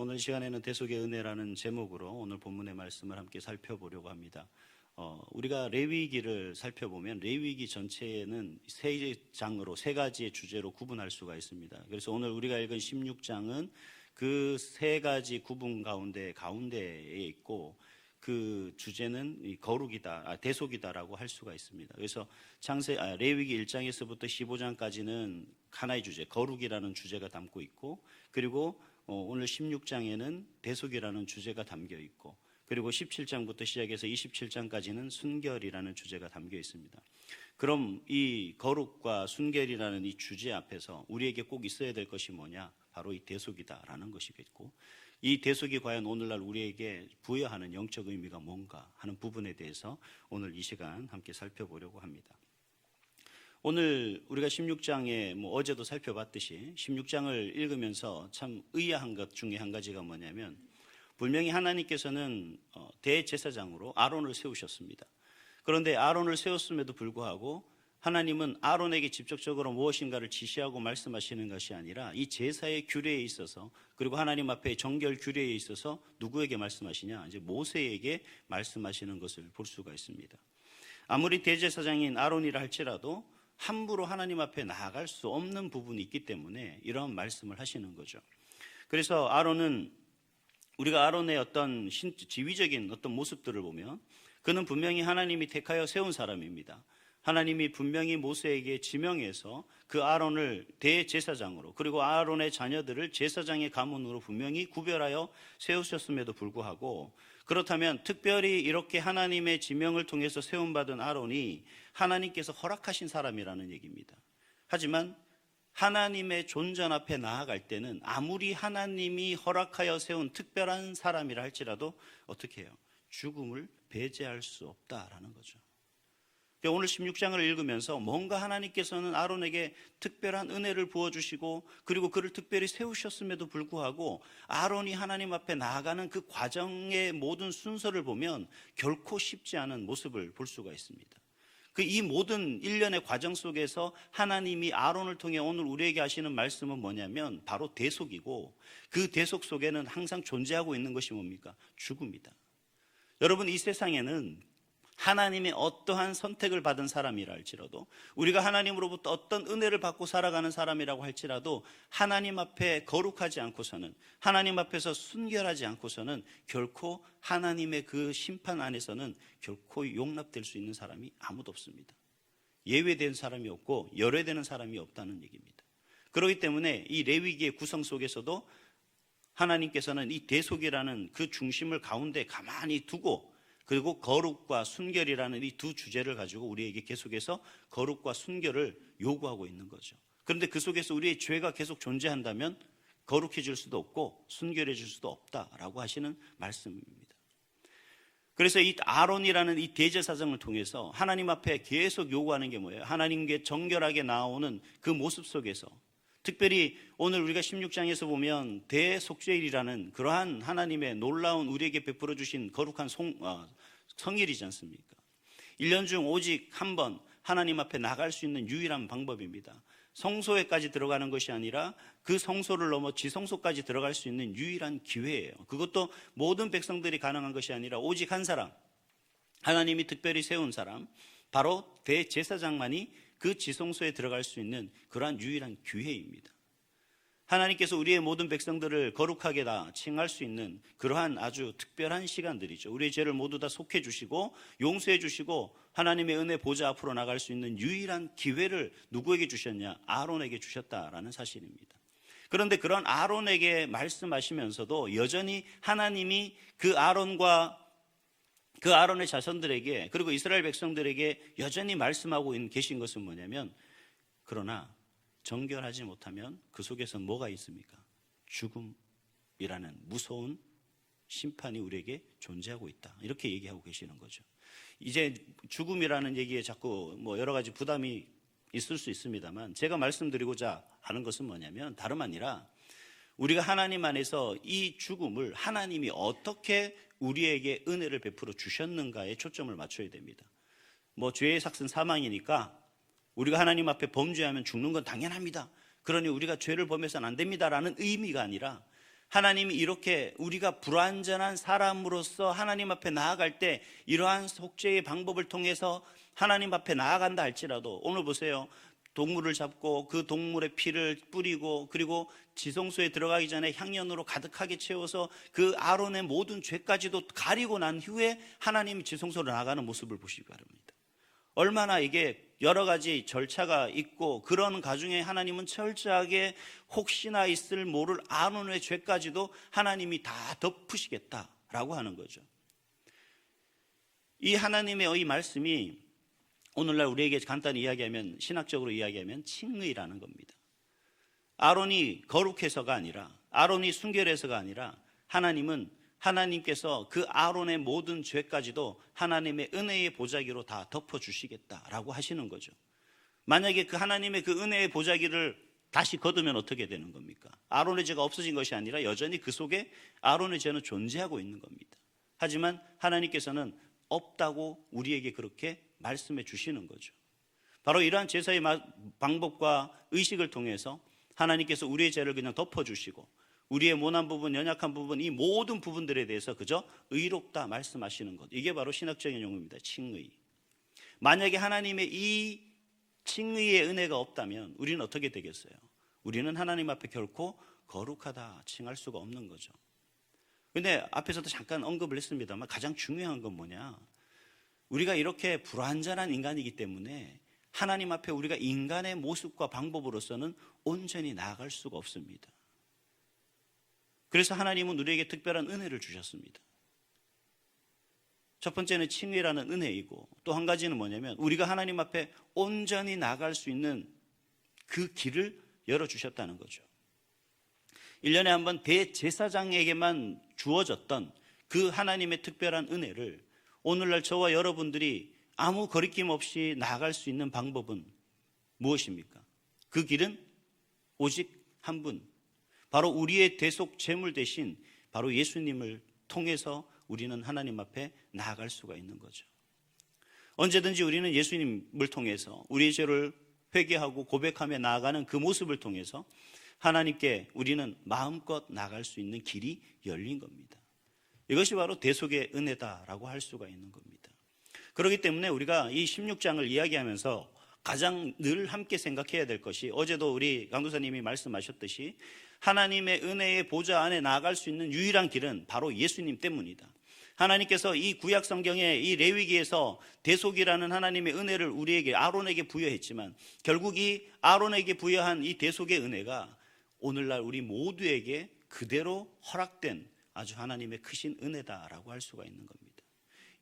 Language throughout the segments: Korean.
오늘 시간에는 대속의 은혜라는 제목으로 오늘 본문의 말씀을 함께 살펴보려고 합니다. 우리가 레위기를 살펴보면 레위기 전체에는 세 장으로 세 가지의 주제로 구분할 수가 있습니다. 그래서 오늘 우리가 읽은 16장은 그 세 가지 구분 가운데에 있고 그 주제는 거룩이다, 대속이다라고 할 수가 있습니다. 그래서 레위기 1장에서부터 15장까지는 하나의 주제, 거룩이라는 주제가 담고 있고, 그리고 오늘 16장에는 대속이라는 주제가 담겨 있고, 그리고 17장부터 시작해서 27장까지는 순결이라는 주제가 담겨 있습니다. 그럼 이 거룩과 순결이라는 이 주제 앞에서 우리에게 꼭 있어야 될 것이 뭐냐? 바로 이 대속이다라는 것이겠고, 이 대속이 과연 오늘날 우리에게 부여하는 영적 의미가 뭔가 하는 부분에 대해서 오늘 이 시간 함께 살펴보려고 합니다. 오늘 우리가 16장에 어제도 살펴봤듯이 16장을 읽으면서 참 의아한 것 중에 한 가지가 뭐냐면, 분명히 하나님께서는 대제사장으로 아론을 세우셨습니다. 그런데 아론을 세웠음에도 불구하고 하나님은 아론에게 직접적으로 무엇인가를 지시하고 말씀하시는 것이 아니라 이 제사의 규례에 있어서, 그리고 하나님 앞에 정결 규례에 있어서 누구에게 말씀하시냐? 이제 모세에게 말씀하시는 것을 볼 수가 있습니다. 아무리 대제사장인 아론이라 할지라도 함부로 하나님 앞에 나아갈 수 없는 부분이 있기 때문에 이런 말씀을 하시는 거죠. 그래서 우리가 아론의 어떤 지위적인 어떤 모습들을 보면 그는 분명히 하나님이 택하여 세운 사람입니다. 하나님이 분명히 모세에게 지명해서 그 아론을 대제사장으로, 그리고 아론의 자녀들을 제사장의 가문으로 분명히 구별하여 세우셨음에도 불구하고, 그렇다면 특별히 이렇게 하나님의 지명을 통해서 세움받은 아론이 하나님께서 허락하신 사람이라는 얘기입니다. 하지만 하나님의 존전 앞에 나아갈 때는 아무리 하나님이 허락하여 세운 특별한 사람이라 할지라도 어떻게 해요? 죽음을 배제할 수 없다라는 거죠. 오늘 16장을 읽으면서 뭔가 하나님께서는 아론에게 특별한 은혜를 부어주시고, 그리고 그를 특별히 세우셨음에도 불구하고 아론이 하나님 앞에 나아가는 그 과정의 모든 순서를 보면 결코 쉽지 않은 모습을 볼 수가 있습니다. 이 모든 일련의 과정 속에서 하나님이 아론을 통해 오늘 우리에게 하시는 말씀은 뭐냐면 바로 대속이고, 그 대속 속에는 항상 존재하고 있는 것이 뭡니까? 죽음이다. 여러분, 이 세상에는 하나님의 어떠한 선택을 받은 사람이라 할지라도, 우리가 하나님으로부터 어떤 은혜를 받고 살아가는 사람이라고 할지라도 하나님 앞에 거룩하지 않고서는, 하나님 앞에서 순결하지 않고서는 결코 하나님의 그 심판 안에서는 결코 용납될 수 있는 사람이 아무도 없습니다. 예외된 사람이 없고 열외되는 사람이 없다는 얘기입니다. 그렇기 때문에 이 레위기의 구성 속에서도 하나님께서는 이 대속이라는 그 중심을 가운데 가만히 두고, 그리고 거룩과 순결이라는 이 두 주제를 가지고 우리에게 계속해서 거룩과 순결을 요구하고 있는 거죠. 그런데 그 속에서 우리의 죄가 계속 존재한다면 거룩해질 수도 없고 순결해질 수도 없다라고 하시는 말씀입니다. 그래서 이 아론이라는 이 대제사장을 통해서 하나님 앞에 계속 요구하는 게 뭐예요? 하나님께 정결하게 나오는 그 모습 속에서, 특별히 오늘 우리가 16장에서 보면 대속죄일이라는 그러한 하나님의 놀라운 우리에게 베풀어 주신 거룩한 성일이지 않습니까? 1년 중 오직 한 번 하나님 앞에 나갈 수 있는 유일한 방법입니다. 성소에까지 들어가는 것이 아니라 그 성소를 넘어 지성소까지 들어갈 수 있는 유일한 기회예요. 그것도 모든 백성들이 가능한 것이 아니라 오직 한 사람, 하나님이 특별히 세운 사람, 바로 대제사장만이 그 지성소에 들어갈 수 있는 그러한 유일한 기회입니다. 하나님께서 우리의 모든 백성들을 거룩하게 다 칭할 수 있는 그러한 아주 특별한 시간들이죠. 우리의 죄를 모두 다 속해 주시고 용서해 주시고 하나님의 은혜 보좌 앞으로 나갈 수 있는 유일한 기회를 누구에게 주셨냐? 아론에게 주셨다라는 사실입니다. 그런데 그런 아론에게 말씀하시면서도 여전히 하나님이 그 아론의 자손들에게, 그리고 이스라엘 백성들에게 여전히 말씀하고 계신 것은 뭐냐면, 그러나 정결하지 못하면 그 속에서 뭐가 있습니까? 죽음이라는 무서운 심판이 우리에게 존재하고 있다, 이렇게 얘기하고 계시는 거죠. 이제 죽음이라는 얘기에 자꾸 여러 가지 부담이 있을 수 있습니다만, 제가 말씀드리고자 하는 것은 뭐냐면 다름 아니라 우리가 하나님 안에서 이 죽음을 하나님이 어떻게 우리에게 은혜를 베풀어 주셨는가에 초점을 맞춰야 됩니다. 죄의 삭은 사망이니까 우리가 하나님 앞에 범죄하면 죽는 건 당연합니다. 그러니 우리가 죄를 범해서는 안 됩니다라는 의미가 아니라 하나님이 이렇게 우리가 불완전한 사람으로서 하나님 앞에 나아갈 때 이러한 속죄의 방법을 통해서 하나님 앞에 나아간다 할지라도, 오늘 보세요. 동물을 잡고 그 동물의 피를 뿌리고 그리고 지성소에 들어가기 전에 향연으로 가득하게 채워서 그 아론의 모든 죄까지도 가리고 난 후에 하나님이 지성소로 나가는 모습을 보시기 바랍니다. 얼마나 이게 여러 가지 절차가 있고 그런 가중에 하나님은 철저하게 혹시나 있을 모를 아론의 죄까지도 하나님이 다 덮으시겠다라고 하는 거죠. 이 하나님의 이 말씀이 오늘날 우리에게 간단히 이야기하면, 신학적으로 이야기하면 칭의라는 겁니다. 아론이 거룩해서가 아니라, 아론이 순결해서가 아니라, 하나님께서 그 아론의 모든 죄까지도 하나님의 은혜의 보자기로 다 덮어주시겠다라고 하시는 거죠. 만약에 그 하나님의 그 은혜의 보자기를 다시 걷으면 어떻게 되는 겁니까? 아론의 죄가 없어진 것이 아니라 여전히 그 속에 아론의 죄는 존재하고 있는 겁니다. 하지만 하나님께서는 없다고 우리에게 그렇게 말씀해 주시는 거죠. 바로 이러한 제사의 방법과 의식을 통해서 하나님께서 우리의 죄를 그냥 덮어주시고 우리의 모난 부분, 연약한 부분, 이 모든 부분들에 대해서 그저 의롭다 말씀하시는 것, 이게 바로 신학적인 용어입니다. 칭의. 만약에 하나님의 이 칭의의 은혜가 없다면 우리는 어떻게 되겠어요? 우리는 하나님 앞에 결코 거룩하다 칭할 수가 없는 거죠. 근데 앞에서도 잠깐 언급을 했습니다만 가장 중요한 건 뭐냐? 우리가 이렇게 불완전한 인간이기 때문에 하나님 앞에 우리가 인간의 모습과 방법으로서는 온전히 나아갈 수가 없습니다. 그래서 하나님은 우리에게 특별한 은혜를 주셨습니다. 첫 번째는 칭의라는 은혜이고, 또 한 가지는 뭐냐면 우리가 하나님 앞에 온전히 나아갈 수 있는 그 길을 열어주셨다는 거죠. 1년에 한 번 대제사장에게만 주어졌던 그 하나님의 특별한 은혜를 오늘날 저와 여러분들이 아무 거리낌 없이 나아갈 수 있는 방법은 무엇입니까? 그 길은 오직 한 분, 바로 우리의 대속 제물 대신 바로 예수님을 통해서 우리는 하나님 앞에 나아갈 수가 있는 거죠. 언제든지 우리는 예수님을 통해서 우리의 죄를 회개하고 고백하며 나아가는 그 모습을 통해서 하나님께 우리는 마음껏 나아갈 수 있는 길이 열린 겁니다. 이것이 바로 대속의 은혜다라고 할 수가 있는 겁니다. 그렇기 때문에 우리가 이 16장을 이야기하면서 가장 늘 함께 생각해야 될 것이, 어제도 우리 강도사님이 말씀하셨듯이 하나님의 은혜의 보좌 안에 나아갈 수 있는 유일한 길은 바로 예수님 때문이다. 하나님께서 이 구약 성경의 이 레위기에서 대속이라는 하나님의 은혜를 우리에게, 아론에게 부여했지만 결국 이 아론에게 부여한 이 대속의 은혜가 오늘날 우리 모두에게 그대로 허락된 아주 하나님의 크신 은혜다라고 할 수가 있는 겁니다.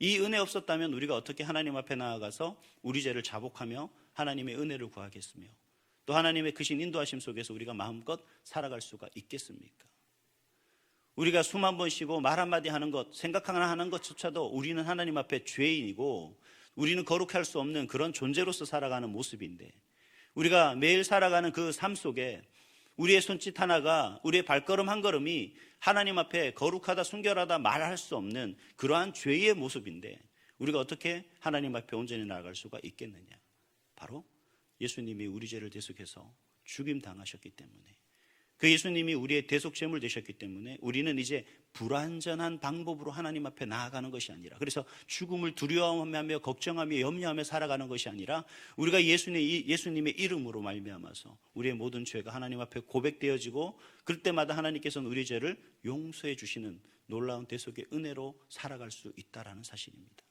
이 은혜 없었다면 우리가 어떻게 하나님 앞에 나아가서 우리 죄를 자복하며 하나님의 은혜를 구하겠으며 또 하나님의 크신 인도하심 속에서 우리가 마음껏 살아갈 수가 있겠습니까? 우리가 숨 한 번 쉬고 말 한마디 하는 것, 생각 하나 하는 것조차도 우리는 하나님 앞에 죄인이고 우리는 거룩할 수 없는 그런 존재로서 살아가는 모습인데, 우리가 매일 살아가는 그 삶 속에 우리의 손짓 하나가, 우리의 발걸음 한 걸음이 하나님 앞에 거룩하다, 순결하다 말할 수 없는 그러한 죄의 모습인데 우리가 어떻게 하나님 앞에 온전히 나아갈 수가 있겠느냐? 바로 예수님이 우리 죄를 대속해서 죽임 당하셨기 때문에, 그 예수님이 우리의 대속 제물 되셨기 때문에 우리는 이제 불완전한 방법으로 하나님 앞에 나아가는 것이 아니라, 그래서 죽음을 두려워하며 걱정하며 염려하며 살아가는 것이 아니라 우리가 예수님의 이름으로 말미암아서 우리의 모든 죄가 하나님 앞에 고백되어지고 그럴 때마다 하나님께서는 우리 죄를 용서해 주시는 놀라운 대속의 은혜로 살아갈 수 있다라는 사실입니다.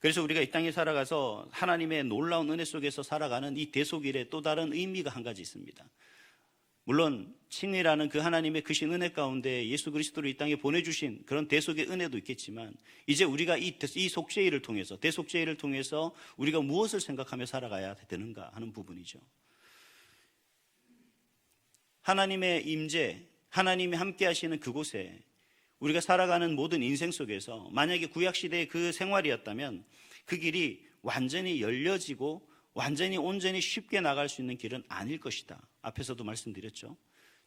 그래서 우리가 이 땅에 살아가서 하나님의 놀라운 은혜 속에서 살아가는 이 대속일의 또 다른 의미가 한 가지 있습니다. 물론 칭의라는 그 하나님의 크신 은혜 가운데 예수 그리스도를 이 땅에 보내주신 그런 대속의 은혜도 있겠지만, 이제 우리가 이 속죄일을 통해서, 대속죄일을 통해서 우리가 무엇을 생각하며 살아가야 되는가 하는 부분이죠. 하나님의 임재, 하나님이 함께 하시는 그곳에 우리가 살아가는 모든 인생 속에서 만약에 구약시대의 그 생활이었다면 그 길이 완전히 열려지고 완전히 온전히 쉽게 나갈 수 있는 길은 아닐 것이다. 앞에서도 말씀드렸죠.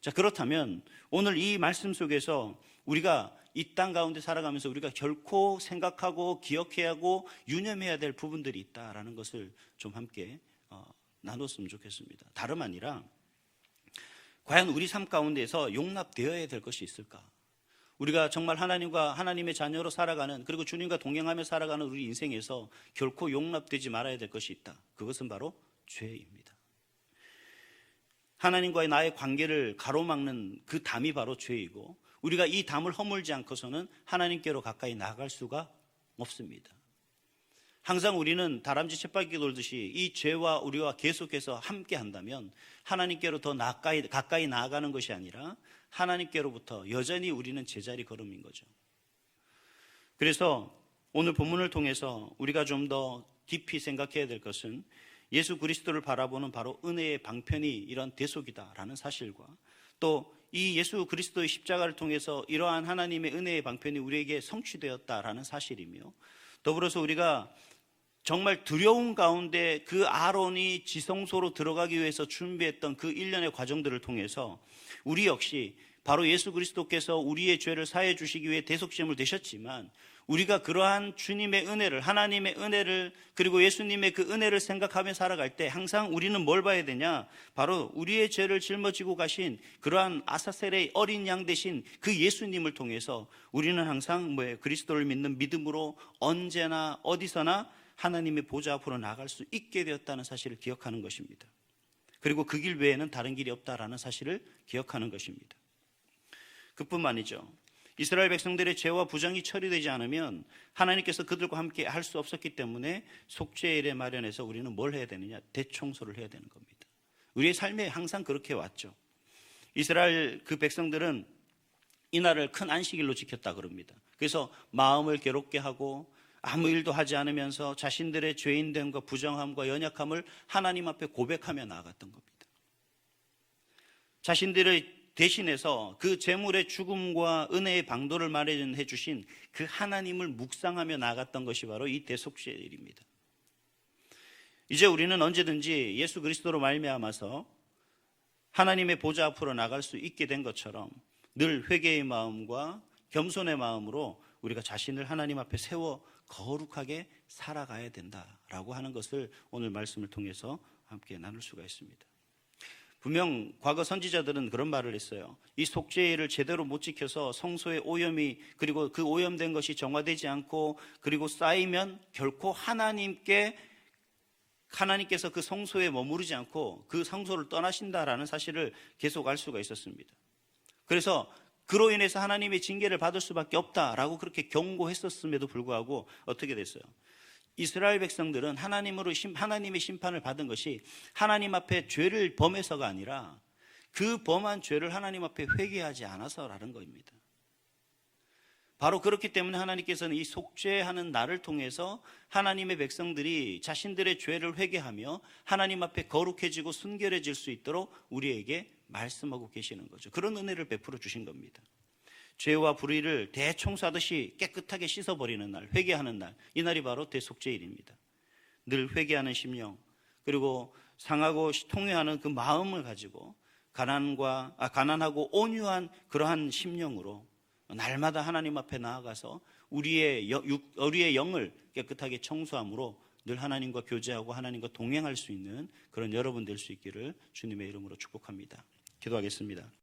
자, 그렇다면 오늘 이 말씀 속에서 우리가 이 땅 가운데 살아가면서 우리가 결코 생각하고 기억해야 하고 유념해야 될 부분들이 있다라는 것을 좀 함께 나눴으면 좋겠습니다. 다름 아니라 과연 우리 삶 가운데서 용납되어야 될 것이 있을까? 우리가 정말 하나님과 하나님의 자녀로 살아가는, 그리고 주님과 동행하며 살아가는 우리 인생에서 결코 용납되지 말아야 될 것이 있다. 그것은 바로 죄입니다. 하나님과의 나의 관계를 가로막는 그 담이 바로 죄이고, 우리가 이 담을 허물지 않고서는 하나님께로 가까이 나아갈 수가 없습니다. 항상 우리는 다람쥐 쳇바퀴 돌듯이 이 죄와 우리와 계속해서 함께 한다면 하나님께로 더 가까이 나아가는 것이 아니라 하나님께로부터 여전히 우리는 제자리 걸음인 거죠. 그래서 오늘 본문을 통해서 우리가 좀 더 깊이 생각해야 될 것은 예수 그리스도를 바라보는 바로 은혜의 방편이 이런 대속이다라는 사실과, 또 이 예수 그리스도의 십자가를 통해서 이러한 하나님의 은혜의 방편이 우리에게 성취되었다라는 사실이며, 더불어서 우리가 정말 두려움 가운데 그 아론이 지성소로 들어가기 위해서 준비했던 그 일련의 과정들을 통해서 우리 역시 바로 예수 그리스도께서 우리의 죄를 사해 주시기 위해 대속제물 되셨지만, 우리가 그러한 주님의 은혜를, 하나님의 은혜를, 그리고 예수님의 그 은혜를 생각하며 살아갈 때 항상 우리는 뭘 봐야 되냐? 바로 우리의 죄를 짊어지고 가신 그러한 아사셀의 어린 양 되신 그 예수님을 통해서 우리는 항상 그리스도를 믿는 믿음으로 언제나 어디서나 하나님의 보좌 앞으로 나아갈 수 있게 되었다는 사실을 기억하는 것입니다. 그리고 그 길 외에는 다른 길이 없다라는 사실을 기억하는 것입니다. 그뿐만이죠. 이스라엘 백성들의 죄와 부정이 처리되지 않으면 하나님께서 그들과 함께 할 수 없었기 때문에 속죄일에 마련해서 우리는 뭘 해야 되느냐? 대청소를 해야 되는 겁니다. 우리의 삶에 항상 그렇게 왔죠. 이스라엘 그 백성들은 이날을 큰 안식일로 지켰다 그럽니다. 그래서 마음을 괴롭게 하고 아무 일도 하지 않으면서 자신들의 죄인됨과 부정함과 연약함을 하나님 앞에 고백하며 나아갔던 겁니다. 자신들의 대신해서 그 재물의 죽음과 은혜의 방도를 마련해 주신 그 하나님을 묵상하며 나아갔던 것이 바로 이 대속죄일입니다. 이제 우리는 언제든지 예수 그리스도로 말미암아서 하나님의 보좌 앞으로 나갈 수 있게 된 것처럼 늘 회개의 마음과 겸손의 마음으로 우리가 자신을 하나님 앞에 세워 거룩하게 살아가야 된다라고 하는 것을 오늘 말씀을 통해서 함께 나눌 수가 있습니다. 분명 과거 선지자들은 그런 말을 했어요. 이 속죄일을 제대로 못 지켜서 성소의 오염이, 그리고 그 오염된 것이 정화되지 않고 그리고 쌓이면 결코 하나님께서 그 성소에 머무르지 않고 그 성소를 떠나신다라는 사실을 계속 알 수가 있었습니다. 그래서 그로 인해서 하나님의 징계를 받을 수밖에 없다라고 그렇게 경고했었음에도 불구하고 어떻게 됐어요? 이스라엘 백성들은 하나님의 심판을 받은 것이 하나님 앞에 죄를 범해서가 아니라 그 범한 죄를 하나님 앞에 회개하지 않아서라는 겁니다. 바로 그렇기 때문에 하나님께서는 이 속죄하는 날을 통해서 하나님의 백성들이 자신들의 죄를 회개하며 하나님 앞에 거룩해지고 순결해질 수 있도록 우리에게 말씀하고 계시는 거죠. 그런 은혜를 베풀어 주신 겁니다. 죄와 불의를 대청소하듯이 깨끗하게 씻어버리는 날, 회개하는 날, 이 날이 바로 대속죄일입니다. 늘 회개하는 심령, 그리고 상하고 통회하는 그 마음을 가지고 가난하고 온유한 그러한 심령으로 날마다 하나님 앞에 나아가서 우리의 영을 깨끗하게 청소함으로 늘 하나님과 교제하고 하나님과 동행할 수 있는 그런 여러분 될 수 있기를 주님의 이름으로 축복합니다. 기도하겠습니다.